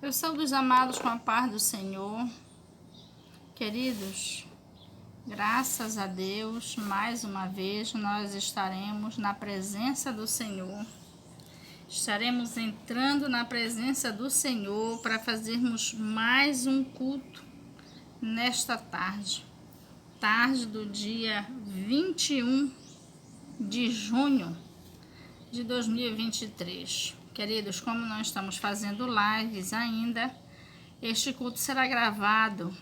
Eu saúdo os amados com a paz do Senhor. Queridos, graças a Deus, mais uma vez nós estaremos na presença do Senhor. Estaremos entrando na presença do Senhor para fazermos mais um culto nesta tarde. Tarde do dia 21 de junho de 2023. Queridos, como nós estamos fazendo lives ainda, este culto será gravado,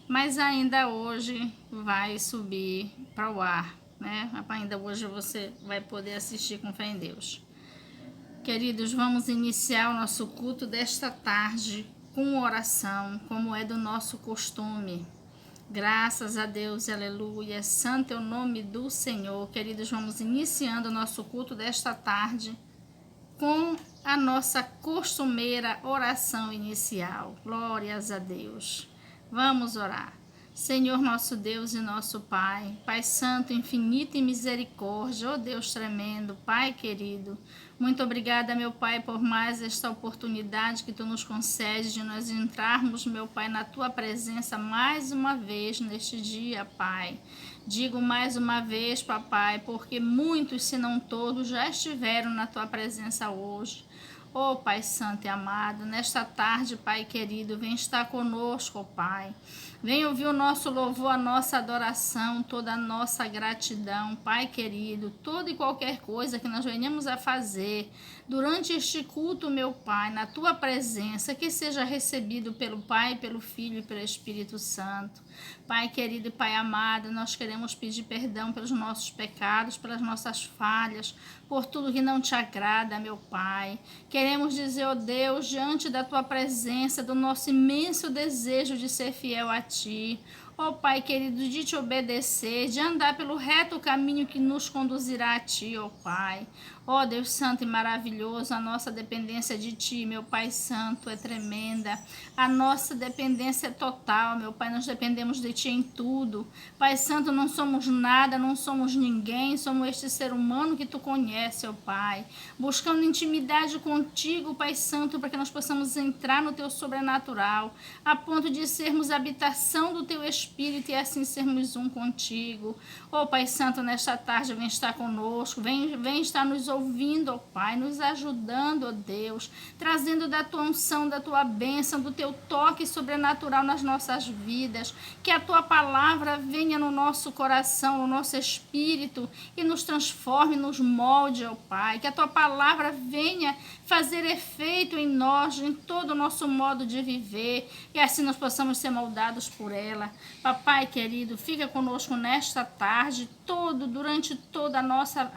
mas ainda hoje vai subir para o ar, né? Ainda hoje você vai poder assistir com fé em Deus. Queridos, vamos iniciar o nosso culto desta tarde com oração, como é do nosso costume. Graças a Deus, aleluia, santo é o nome do Senhor. Queridos, vamos iniciando o nosso culto desta tarde com a nossa costumeira oração inicial. Glórias a Deus. Vamos orar. Senhor nosso Deus e nosso Pai, Pai Santo, infinito e misericórdia, ó Deus tremendo, Pai querido, muito obrigada, meu Pai, por mais esta oportunidade que Tu nos concedes de nós entrarmos, meu Pai, na Tua presença mais uma vez neste dia, Pai. Digo mais uma vez, Papai, porque muitos, se não todos, já estiveram na Tua presença hoje. Ó Pai Santo e amado, nesta tarde, Pai querido, vem estar conosco, Pai. Vem ouvir o nosso louvor, a nossa adoração, toda a nossa gratidão, Pai querido, toda e qualquer coisa que nós venhamos a fazer durante este culto, meu Pai, na Tua presença, que seja recebido pelo Pai, pelo Filho e pelo Espírito Santo. Pai querido e Pai amado, nós queremos pedir perdão pelos nossos pecados, pelas nossas falhas, por tudo que não Te agrada, meu Pai. Queremos dizer, ó Deus, diante da Tua presença, do nosso imenso desejo de ser fiel a Ti, ó Pai querido, de Te obedecer, de andar pelo reto caminho que nos conduzirá a Ti, ó Pai. Ó Deus santo e maravilhoso, a nossa dependência de Ti, meu Pai santo, é tremenda. A nossa dependência é total, meu Pai, nós dependemos de Ti em tudo. Pai santo, não somos nada, não somos ninguém, somos este ser humano que Tu conhece, ó Pai. Buscando intimidade contigo, Pai santo, para que nós possamos entrar no Teu sobrenatural, a ponto de sermos habitação do Teu Espírito e assim sermos um contigo. Ó Pai santo, nesta tarde vem estar conosco, vem estar nos ouvindo, ó Pai, nos ajudando, ó Deus, trazendo da Tua unção, da Tua bênção, do Teu toque sobrenatural nas nossas vidas, que a Tua palavra venha no nosso coração, no nosso espírito e nos transforme, nos molde, ó Pai, que a Tua palavra venha fazer efeito em nós, em todo o nosso modo de viver, e assim nós possamos ser moldados por ela. Papai querido, fica conosco nesta tarde, durante toda a nossa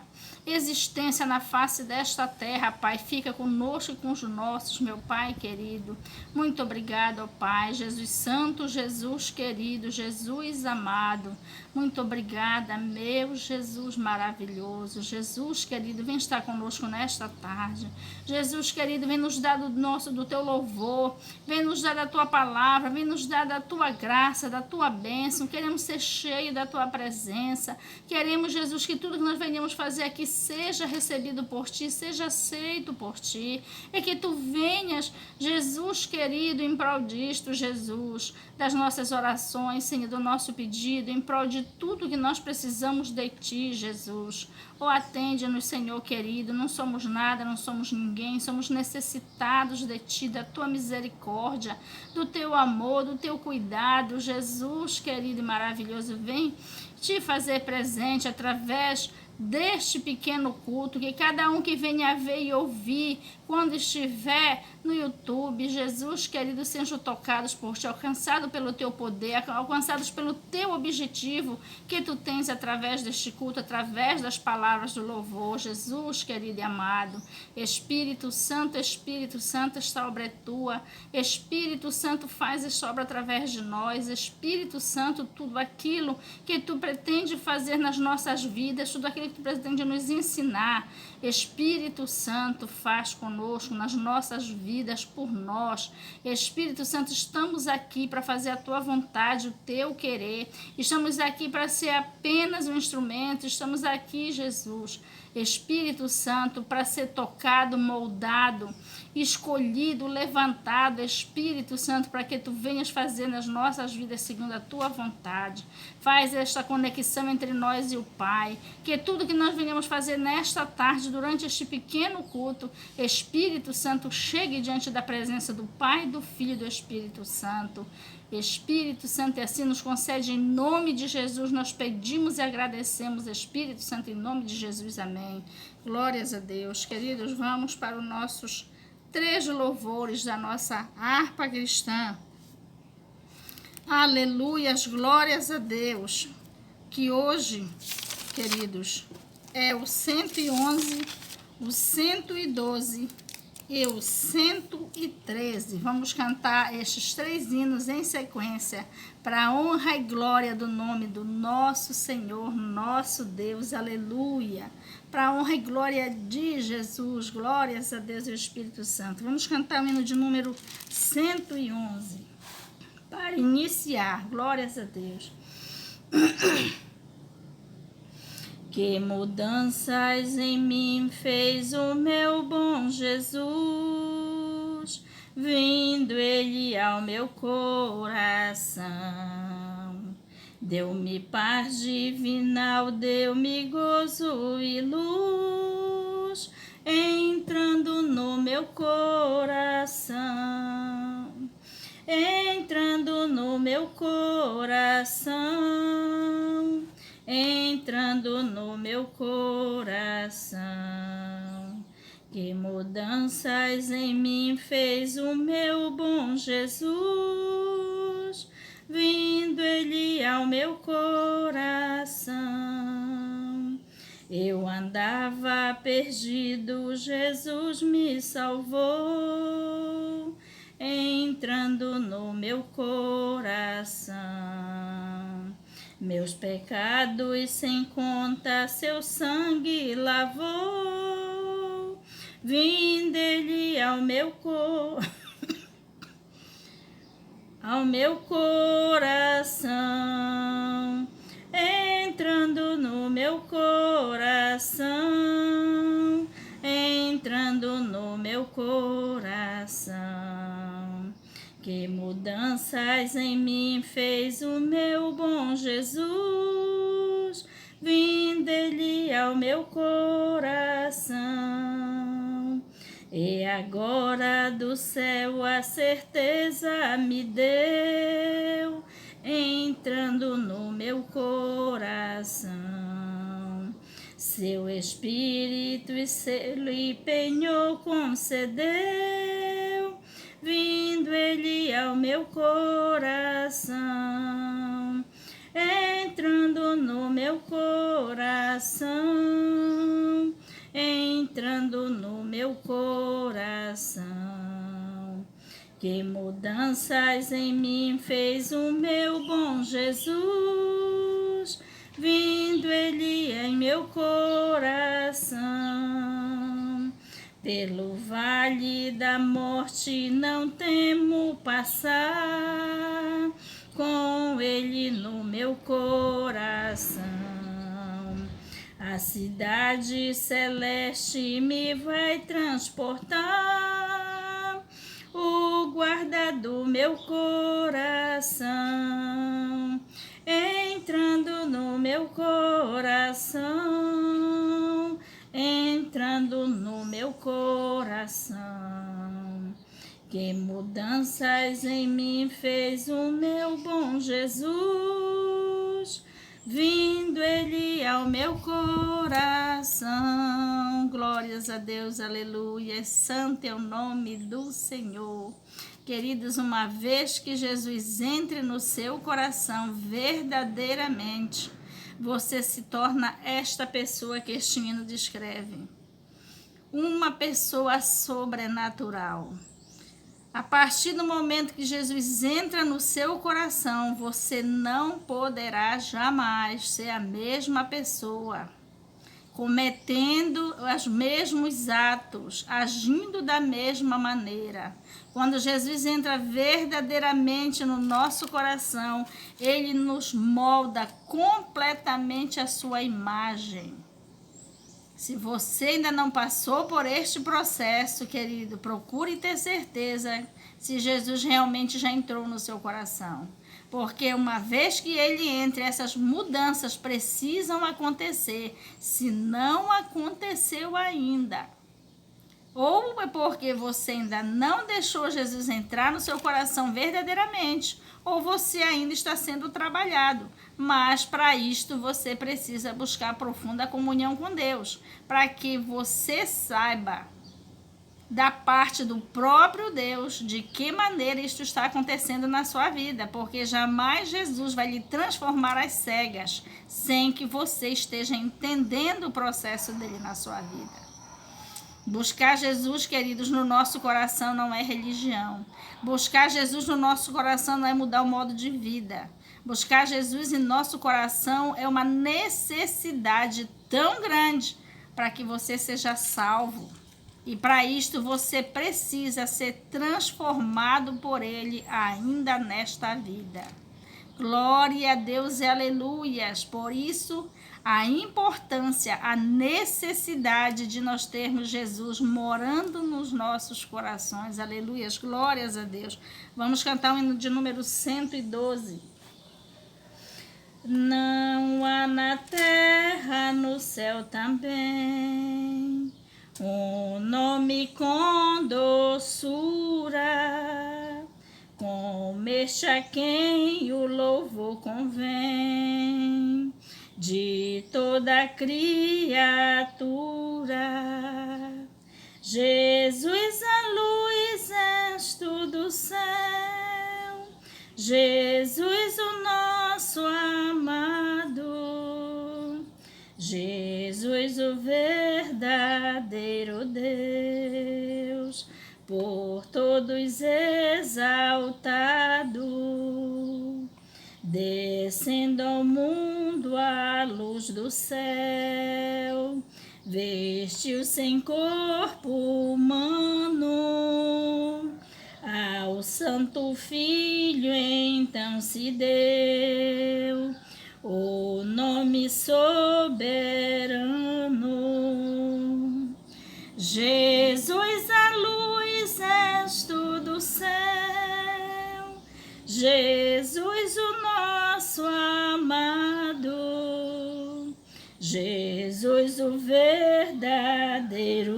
existência na face desta terra, Pai. Fica conosco e com os nossos, meu Pai querido. Muito obrigado, ó Pai. Jesus santo, Jesus querido, Jesus amado. Muito obrigada, meu Jesus maravilhoso. Jesus querido, vem estar conosco nesta tarde. Jesus querido, vem nos dar do Teu louvor, vem nos dar da Tua palavra, vem nos dar da Tua graça, da Tua bênção. Queremos ser cheios da Tua presença. Queremos, Jesus, que tudo que nós venhamos fazer aqui seja recebido por Ti, seja aceito por Ti, e que Tu venhas, Jesus querido, em prol disto, Jesus, das nossas orações, Senhor, do nosso pedido, em prol de tudo que nós precisamos de Ti, Jesus. Oh, atende-nos, Senhor querido, não somos nada, não somos ninguém, somos necessitados de Ti, da Tua misericórdia, do Teu amor, do Teu cuidado, Jesus querido e maravilhoso, vem Te fazer presente através deste pequeno culto, que cada um que venha ver e ouvir, quando estiver no YouTube, Jesus querido, sejam tocados por Ti, alcançados pelo Teu poder, alcançados pelo Teu objetivo que Tu tens através deste culto, através das palavras do louvor. Jesus querido e amado, Espírito Santo, esta obra é Tua. Espírito Santo, faz esta obra através de nós. Espírito Santo, tudo aquilo que Tu pretende fazer nas nossas vidas, tudo aquilo que Tu pretende nos ensinar, Espírito Santo, faz conosco, nas nossas vidas, por nós. Espírito Santo, estamos aqui para fazer a Tua vontade, o Teu querer. Estamos aqui para ser apenas um instrumento. Estamos aqui, Jesus, Espírito Santo, para ser tocado, moldado escolhido, levantado, Espírito Santo, para que tu venhas fazer nas nossas vidas segundo a tua vontade. Faz esta conexão entre nós e o Pai, que tudo que nós venhamos fazer nesta tarde, durante este pequeno culto, Espírito Santo, chegue diante da presença do Pai, do Filho e do Espírito Santo. Espírito Santo, e assim nos concede em nome de Jesus, nós pedimos e agradecemos, Espírito Santo, em nome de Jesus, amém. Glórias a Deus. Queridos, vamos para os nossos 3 louvores da nossa harpa cristã. Aleluias, glórias a Deus. Que hoje, queridos, é o 111, o 112 e o 113. Vamos cantar estes 3 hinos em sequência, para a honra e glória do nome do nosso Senhor, nosso Deus. Aleluia. Para a honra e glória de Jesus. Glórias a Deus e ao Espírito Santo. Vamos cantar o hino de número 111. Para iniciar. Glórias a Deus. Que mudanças em mim fez o meu bom Jesus, vindo ele ao meu coração. Deu-me paz divinal, deu-me gozo e luz, entrando no meu coração. Entrando no meu coração. Entrando no meu coração. Que mudanças em mim fez o meu bom Jesus, vindo ele ao meu coração. Eu andava perdido, Jesus me salvou, entrando no meu coração. Meus pecados sem conta seu sangue lavou, vindo ele ao meu coração, entrando no meu coração, entrando no meu coração. Que mudanças em mim fez o meu bom Jesus, vindo ele ao meu coração. E agora do céu a certeza me deu, entrando no meu coração. Seu Espírito e selo e penhor concedeu, vindo ele ao meu coração, entrando no meu coração, entrando no meu coração. Que mudanças em mim fez o meu bom Jesus, vindo ele em meu coração. Pelo vale da morte não temo passar, com ele no meu coração. A cidade celeste me vai transportar, o guarda do meu coração, entrando no meu coração, entrando no meu coração. Que mudanças em mim fez o meu bom Jesus, vindo ele ao meu coração. Glórias a Deus, aleluia. Santo é o nome do Senhor. Queridos, uma vez que Jesus entre no seu coração verdadeiramente, você se torna esta pessoa que este hino descreve. Uma pessoa sobrenatural. A partir do momento que Jesus entra no seu coração, você não poderá jamais ser a mesma pessoa, cometendo os mesmos atos, agindo da mesma maneira. Quando Jesus entra verdadeiramente no nosso coração, ele nos molda completamente a sua imagem. Se você ainda não passou por este processo, querido, procure ter certeza se Jesus realmente já entrou no seu coração. Porque uma vez que ele entre, essas mudanças precisam acontecer. Se não aconteceu ainda, ou é porque você ainda não deixou Jesus entrar no seu coração verdadeiramente, ou você ainda está sendo trabalhado. Mas para isto você precisa buscar profunda comunhão com Deus, para que você saiba da parte do próprio Deus de que maneira isto está acontecendo na sua vida, porque jamais Jesus vai lhe transformar às cegas sem que você esteja entendendo o processo dele na sua vida. Buscar Jesus, queridos, no nosso coração não é religião. Buscar Jesus no nosso coração não é mudar o modo de vida. Buscar Jesus em nosso coração é uma necessidade tão grande para que você seja salvo. E para isto você precisa ser transformado por Ele ainda nesta vida. Glória a Deus e aleluias. Por isso, a importância, a necessidade de nós termos Jesus morando nos nossos corações. Aleluias, glórias a Deus. Vamos cantar o hino de número 112. Não há na terra, no céu também, um nome com doçura, como este a quem o louvor convém, de toda criatura. Jesus, a luz, és tu do céu, Jesus, o nosso amado, Jesus, o verdadeiro Deus, por todos exaltado, descendo ao mundo a luz do céu, vestiu-se em corpo humano, ao Santo Filho então se deu o nome soberano. Jesus, a luz, és tu do céu, Jesus, o nosso amado, Jesus, o verdadeiro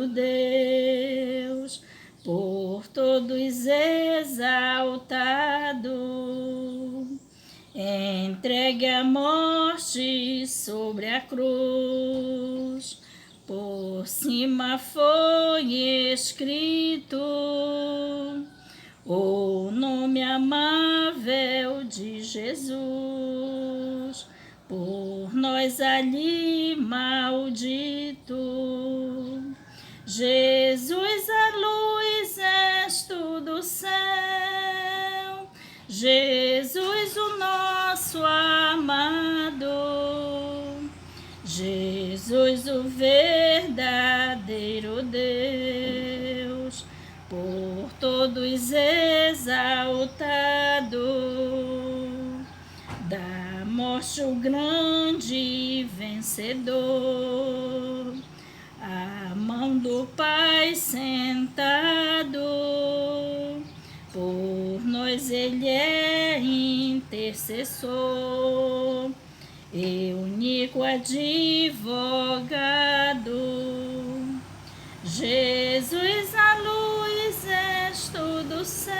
Deus, por todos exaltado, entregue a morte sobre a cruz, por cima foi escrito o nome amável de Jesus, por nós ali maldito. Jesus, a luz, és tu do céu, Jesus, o nosso amado, Jesus, o verdadeiro Deus, por todos exaltado, da morte o grande vencedor, à mão do Pai sentado, por nós ele é intercessor e único advogado. Jesus, a luz, és tu do céu,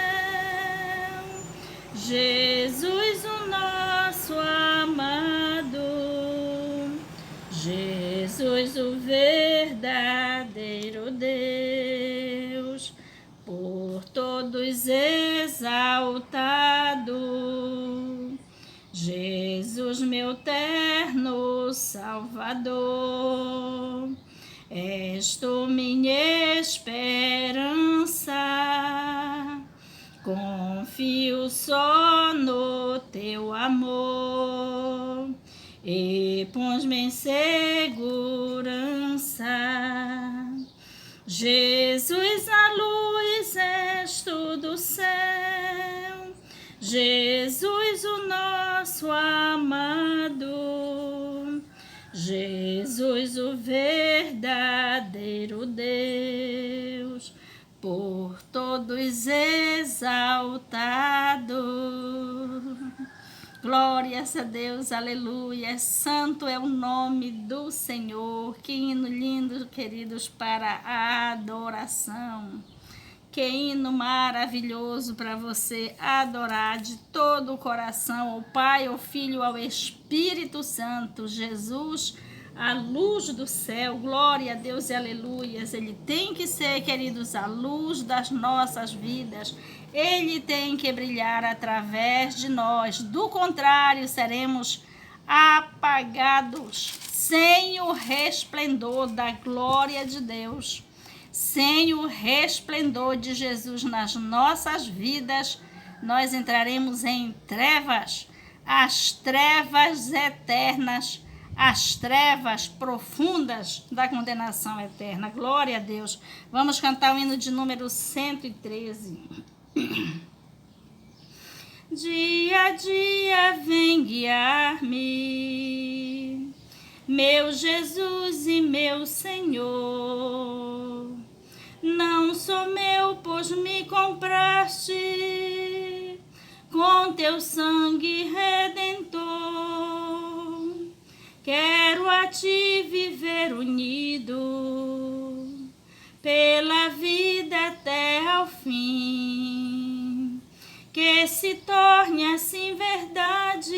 Jesus, o nosso amado, Jesus, o verdadeiro Deus, por todos exaltado. Jesus, meu terno Salvador, és tu minha esperança, confio só no teu amor e pões-me em segurança. Jesus, a luz, és tu do céu, Jesus, o nosso amado, Jesus, o verdadeiro todos exaltado. Glórias a Deus, aleluia. Santo é o nome do Senhor. Que hino lindo, queridos, para a adoração. Que hino maravilhoso para você adorar de todo o coração ao Pai, ao Filho, ao Espírito Santo. Jesus, a luz do céu, glória a Deus e aleluias. Ele tem que ser, queridos, a luz das nossas vidas. Ele tem que brilhar através de nós. Do contrário, seremos apagados sem o resplendor da glória de Deus. Sem o resplendor de Jesus nas nossas vidas, nós entraremos em trevas, as trevas eternas, as trevas profundas da condenação eterna. Glória a Deus. Vamos cantar o hino de número 113. Dia a dia vem guiar-me, meu Jesus e meu Senhor. Não sou meu, pois me compraste com teu sangue redentor. Quero a ti viver unido pela vida até ao fim. Que se torne assim verdade,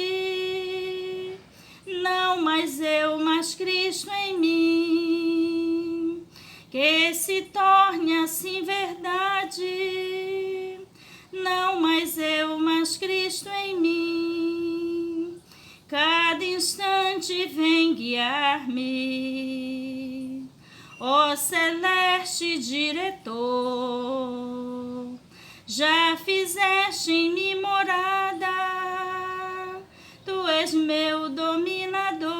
não mais eu, mas Cristo em mim. Que se torne assim verdade, não mais eu, mas Cristo em mim. Cada instante vem guiar-me, ó celeste diretor. Já fizeste em mim morada, tu és meu dominador.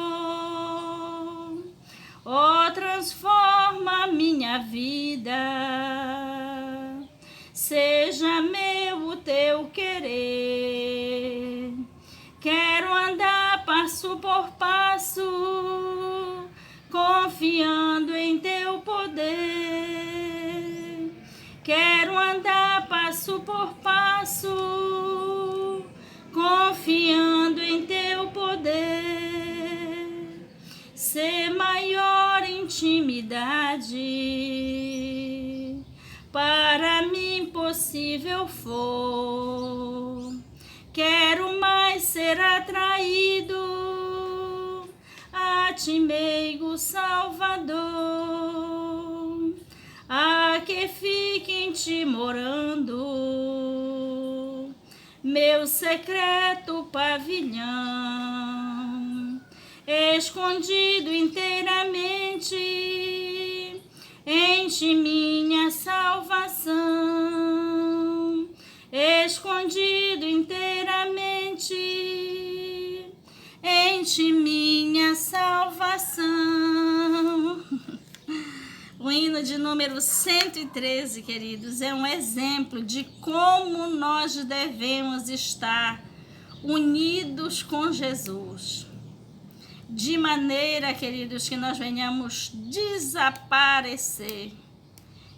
Ó, transforma minha vida, seja meu o teu querer. Quero andar passo por passo, confiando em teu poder. Quero andar passo por passo, confiando em teu poder. Ser maior intimidade, para mim possível for. Quero mais ser atraído a ti, meigo Salvador, a que fique em ti morando, meu secreto pavilhão, escondido inteiramente em ti minha salvação, escondido inteiramente em ti minha salvação. O hino de número 113, queridos, é um exemplo de como nós devemos estar unidos com Jesus. De maneira, queridos, que nós venhamos desaparecer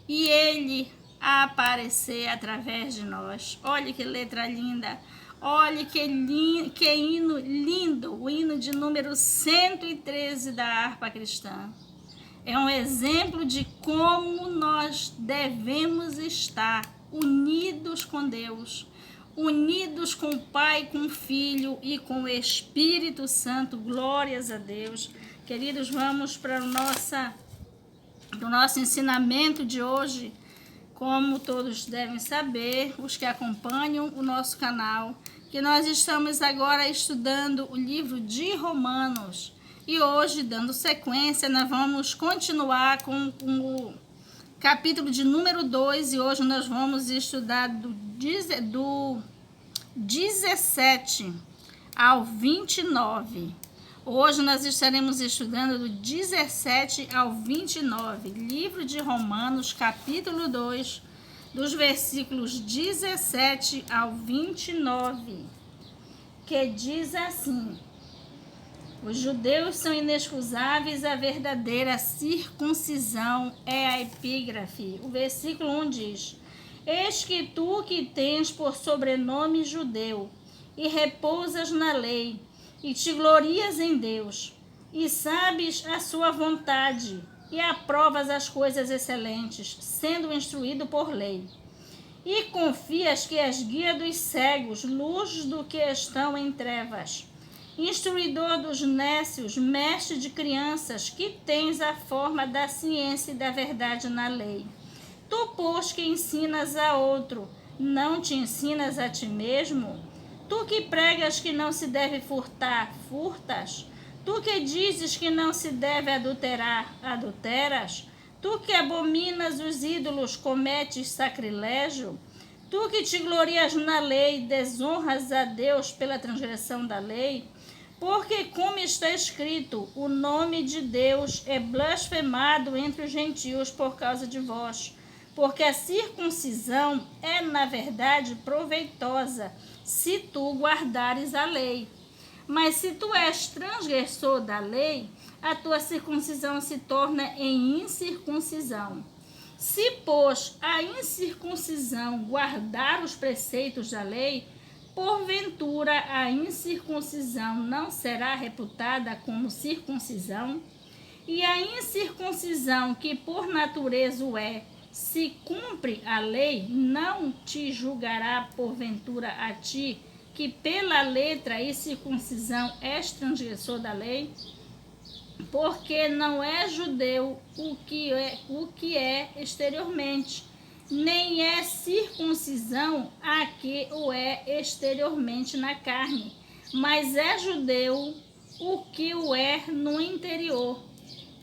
e Ele aparecer através de nós. Olha que letra linda, olha que hino lindo, o hino de número 113 da harpa cristã. É um exemplo de como nós devemos estar unidos com Deus, unidos com o Pai, com o Filho e com o Espírito Santo. Glórias a Deus. Queridos, vamos para o nosso ensinamento de hoje. Como todos devem saber, os que acompanham o nosso canal, que nós estamos agora estudando o livro de Romanos. E hoje, dando sequência, nós vamos continuar com o capítulo de número 2. E hoje nós vamos estudar do 17 ao 29. Hoje nós estaremos estudando do 17 ao 29. Livro de Romanos, capítulo 2, dos versículos 17 ao 29. Que diz assim: os judeus são inexcusáveis, a verdadeira circuncisão é a epígrafe. O versículo 1 diz: Eis que tu que tens por sobrenome judeu, e repousas na lei, e te glorias em Deus, e sabes a sua vontade, e aprovas as coisas excelentes, sendo instruído por lei. E confias que és guia dos cegos, luz do que estão em trevas, instruidor dos nécios, mestre de crianças, que tens a forma da ciência e da verdade na lei. Tu, pois, que ensinas a outro, não te ensinas a ti mesmo? Tu que pregas que não se deve furtar, furtas? Tu que dizes que não se deve adulterar, adulteras? Tu que abominas os ídolos, cometes sacrilégio? Tu que te glorias na lei, desonras a Deus pela transgressão da lei? Porque, como está escrito, o nome de Deus é blasfemado entre os gentios por causa de vós. Porque a circuncisão é, na verdade, proveitosa, se tu guardares a lei. Mas se tu és transgressor da lei, a tua circuncisão se torna em incircuncisão. Se, pois, a incircuncisão guardar os preceitos da lei, porventura a incircuncisão não será reputada como circuncisão? E a incircuncisão, que por natureza o é, se cumpre a lei, não te julgará porventura a ti, que pela letra e circuncisão és transgressor da lei? Porque não é judeu o que é exteriormente, nem é circuncisão a que o é exteriormente na carne, mas é judeu o que o é no interior,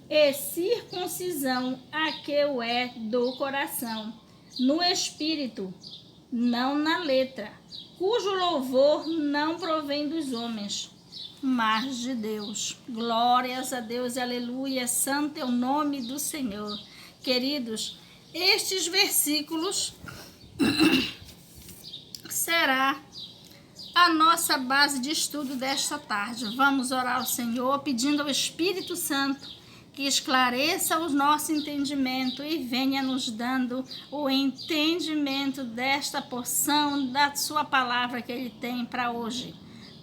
e circuncisão a que o é do coração, no espírito, não na letra, cujo louvor não provém dos homens, mas de Deus. Glórias a Deus e aleluia, santo é o nome do Senhor. Queridos, estes versículos será a nossa base de estudo desta tarde. Vamos orar ao Senhor, pedindo ao Espírito Santo que esclareça o nosso entendimento e venha nos dando o entendimento desta porção da sua palavra que Ele tem para hoje,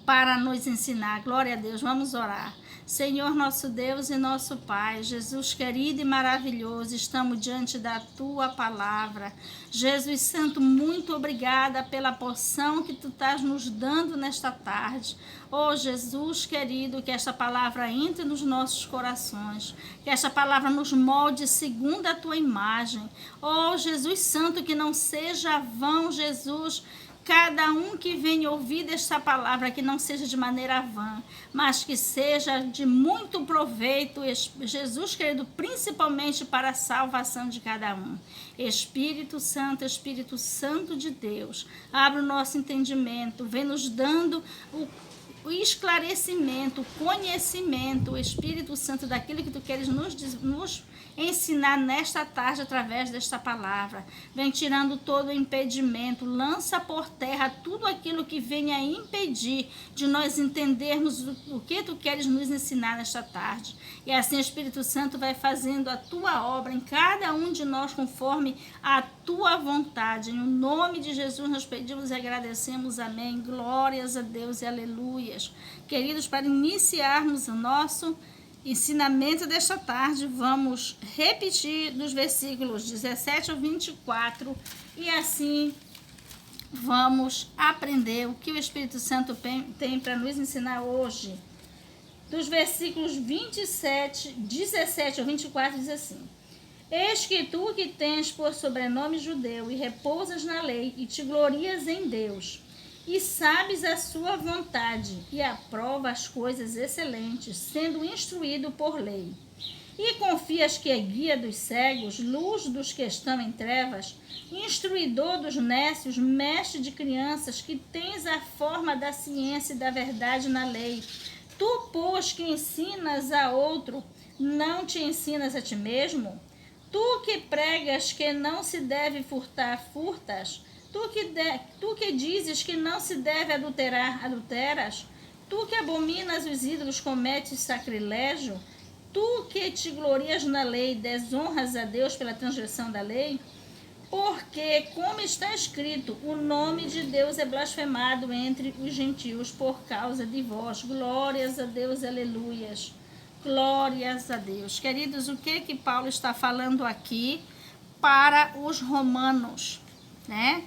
para nos ensinar. Glória a Deus, vamos orar. Senhor, nosso Deus e nosso Pai, Jesus querido e maravilhoso, estamos diante da Tua palavra. Jesus Santo, muito obrigada pela porção que Tu estás nos dando nesta tarde. Oh, Jesus querido, que esta palavra entre nos nossos corações, que esta palavra nos molde segundo a Tua imagem. Oh, Jesus Santo, que não seja vão, Jesus, cada um que venha ouvir desta palavra, que não seja de maneira vã, mas que seja de muito proveito, Jesus querido, principalmente para a salvação de cada um. Espírito Santo de Deus, abre o nosso entendimento, vem nos dando o esclarecimento, o conhecimento, o Espírito Santo, daquilo que Tu queres nos ensinar nesta tarde através desta palavra. Vem tirando todo o impedimento, lança por terra tudo aquilo que venha a impedir de nós entendermos o que Tu queres nos ensinar nesta tarde. E assim o Espírito Santo vai fazendo a Tua obra em cada um de nós conforme a Tua vontade. Em nome de Jesus nós pedimos e agradecemos. Amém. Glórias a Deus e aleluias. Queridos, para iniciarmos o nosso ensinamento desta tarde, vamos repetir dos versículos 17 ao 24 e assim vamos aprender o que o Espírito Santo tem para nos ensinar hoje. Dos versículos 17 ao 24 diz assim: Eis que tu que tens por sobrenome judeu e repousas na lei e te glorias em Deus, e sabes a sua vontade, e aprova as coisas excelentes, sendo instruído por lei. E confias que é guia dos cegos, luz dos que estão em trevas, instruidor dos nécios, mestre de crianças, que tens a forma da ciência e da verdade na lei. Tu, pois, que ensinas a outro, não te ensinas a ti mesmo? Tu que pregas que não se deve furtar, furtas? Tu que dizes que não se deve adulterar, adulteras? Tu que abominas os ídolos, cometes sacrilégio? Tu que te glorias na lei, desonras a Deus pela transgressão da lei? Porque, como está escrito, o nome de Deus é blasfemado entre os gentios por causa de vós. Glórias a Deus, aleluias. Glórias a Deus. Queridos, o que Paulo está falando aqui para os romanos, né?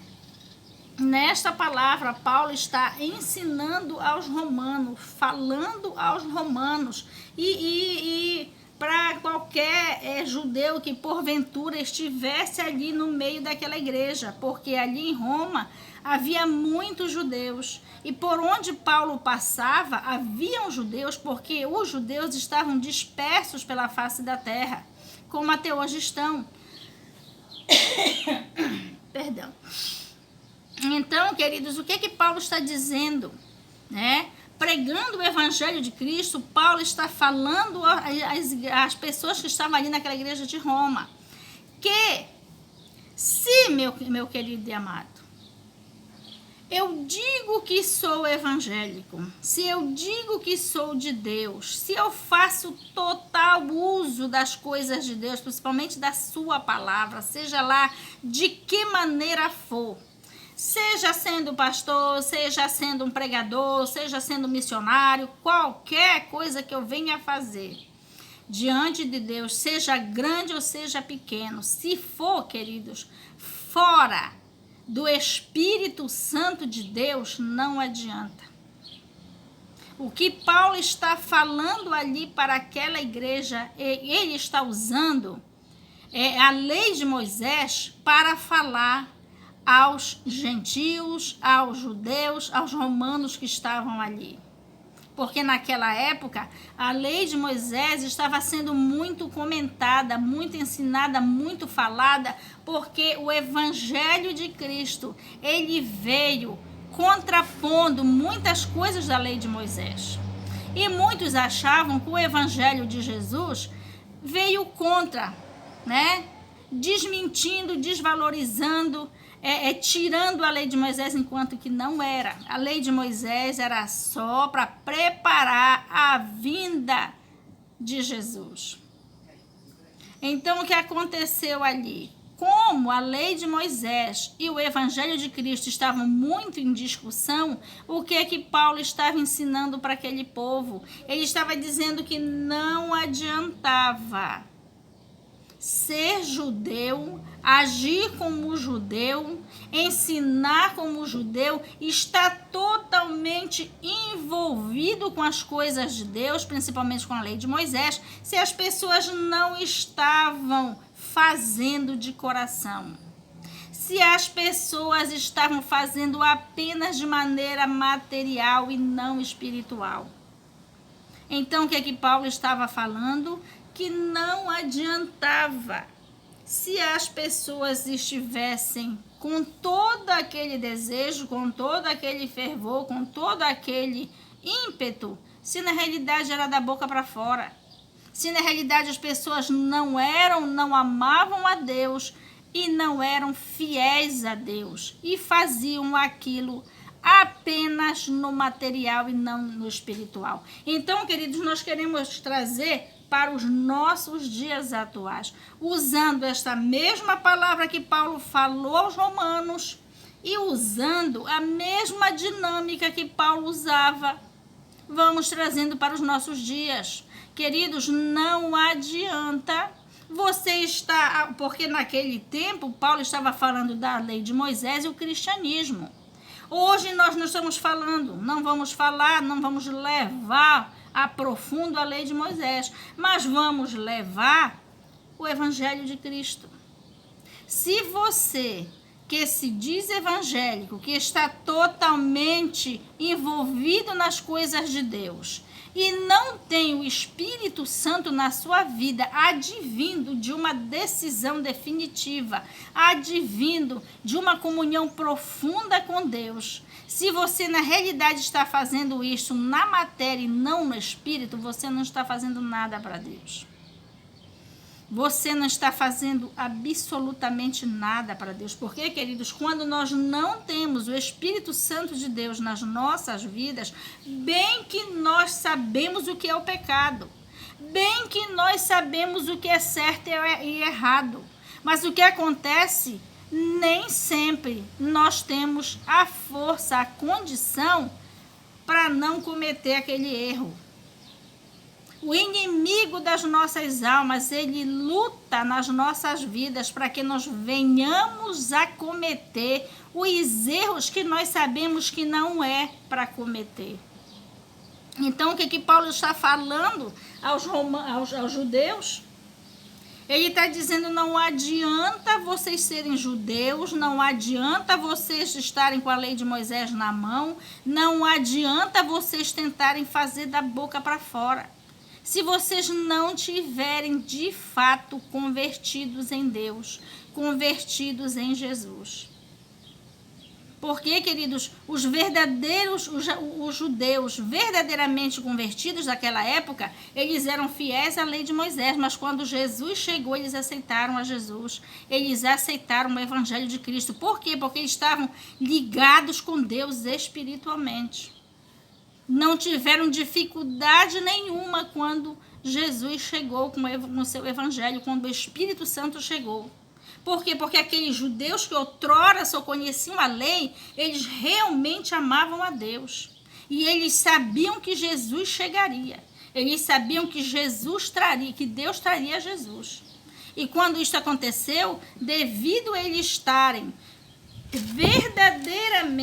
Nesta palavra, Paulo está ensinando aos romanos, falando aos romanos e para qualquer judeu que porventura estivesse ali no meio daquela igreja, porque ali em Roma havia muitos judeus e por onde Paulo passava haviam judeus, porque os judeus estavam dispersos pela face da terra, como até hoje estão. Perdão. Então, queridos, o que Paulo está dizendo, né? Pregando o evangelho de Cristo, Paulo está falando às pessoas que estavam ali naquela igreja de Roma, que se, meu querido e amado, eu digo que sou evangélico, se eu digo que sou de Deus, se eu faço total uso das coisas de Deus, principalmente da sua palavra, seja lá de que maneira for, seja sendo pastor, seja sendo um pregador, seja sendo missionário, qualquer coisa que eu venha fazer diante de Deus, seja grande ou seja pequeno, se for, queridos, fora do Espírito Santo de Deus, não adianta. O que Paulo está falando ali para aquela igreja, ele está usando a lei de Moisés para falar aos gentios, aos judeus, aos romanos que estavam ali. Porque naquela época, a lei de Moisés estava sendo muito comentada, muito ensinada, muito falada, porque o evangelho de Cristo, ele veio contrapondo muitas coisas da lei de Moisés. E muitos achavam que o evangelho de Jesus veio contra, né? Desmentindo, desvalorizando, tirando a lei de Moisés, enquanto que não era. A lei de Moisés era só para preparar a vinda de Jesus. Então, o que aconteceu ali? Como a lei de Moisés e o evangelho de Cristo estavam muito em discussão, o que Paulo estava ensinando para aquele povo? Ele estava dizendo que não adiantava ser judeu, agir como judeu, ensinar como judeu, estar totalmente envolvido com as coisas de Deus, principalmente com a lei de Moisés, se as pessoas não estavam fazendo de coração. Se as pessoas estavam fazendo apenas de maneira material e não espiritual. Então, o que Paulo estava falando? Que não adiantava se as pessoas estivessem com todo aquele desejo, com todo aquele fervor, com todo aquele ímpeto, se na realidade era da boca para fora. Se na realidade as pessoas não amavam a Deus e não eram fiéis a Deus e faziam aquilo apenas no material e não no espiritual. Então, queridos, nós queremos trazer para os nossos dias atuais, usando esta mesma palavra que Paulo falou aos romanos e usando a mesma dinâmica que Paulo usava, vamos trazendo para os nossos dias. Queridos, não adianta você estar, porque naquele tempo Paulo estava falando da lei de Moisés e o cristianismo. Hoje nós não estamos falando, não vamos levar a profundo a lei de Moisés, mas vamos levar o evangelho de Cristo. Se você que se diz evangélico, que está totalmente envolvido nas coisas de Deus e não tem o Espírito Santo na sua vida, advindo de uma decisão definitiva, advindo de uma comunhão profunda com Deus, se você na realidade está fazendo isso na matéria e não no Espírito, você não está fazendo nada para Deus. Você não está fazendo absolutamente nada para Deus. Porque, queridos, quando nós não temos o Espírito Santo de Deus nas nossas vidas, bem que nós sabemos o que é o pecado, bem que nós sabemos o que é certo e errado, mas o que acontece nem sempre nós temos a força, a condição para não cometer aquele erro. O inimigo das nossas almas, ele luta nas nossas vidas para que nós venhamos a cometer os erros que nós sabemos que não é para cometer. Então, o que Paulo está falando aos judeus? Ele está dizendo, não adianta vocês serem judeus, não adianta vocês estarem com a lei de Moisés na mão, não adianta vocês tentarem fazer da boca para fora. Se vocês não tiverem de fato convertidos em Deus, convertidos em Jesus. Porque, queridos, os judeus verdadeiramente convertidos daquela época, eles eram fiéis à lei de Moisés, mas quando Jesus chegou, eles aceitaram a Jesus, eles aceitaram o evangelho de Cristo. Por quê? Porque eles estavam ligados com Deus espiritualmente. Não tiveram dificuldade nenhuma quando Jesus chegou com o seu evangelho, quando o Espírito Santo chegou. Por quê? Porque aqueles judeus que outrora só conheciam a lei, eles realmente amavam a Deus. E eles sabiam que Jesus chegaria. Eles sabiam que Jesus traria, que Deus traria Jesus. E quando isso aconteceu, devido a eles estarem verdadeiramente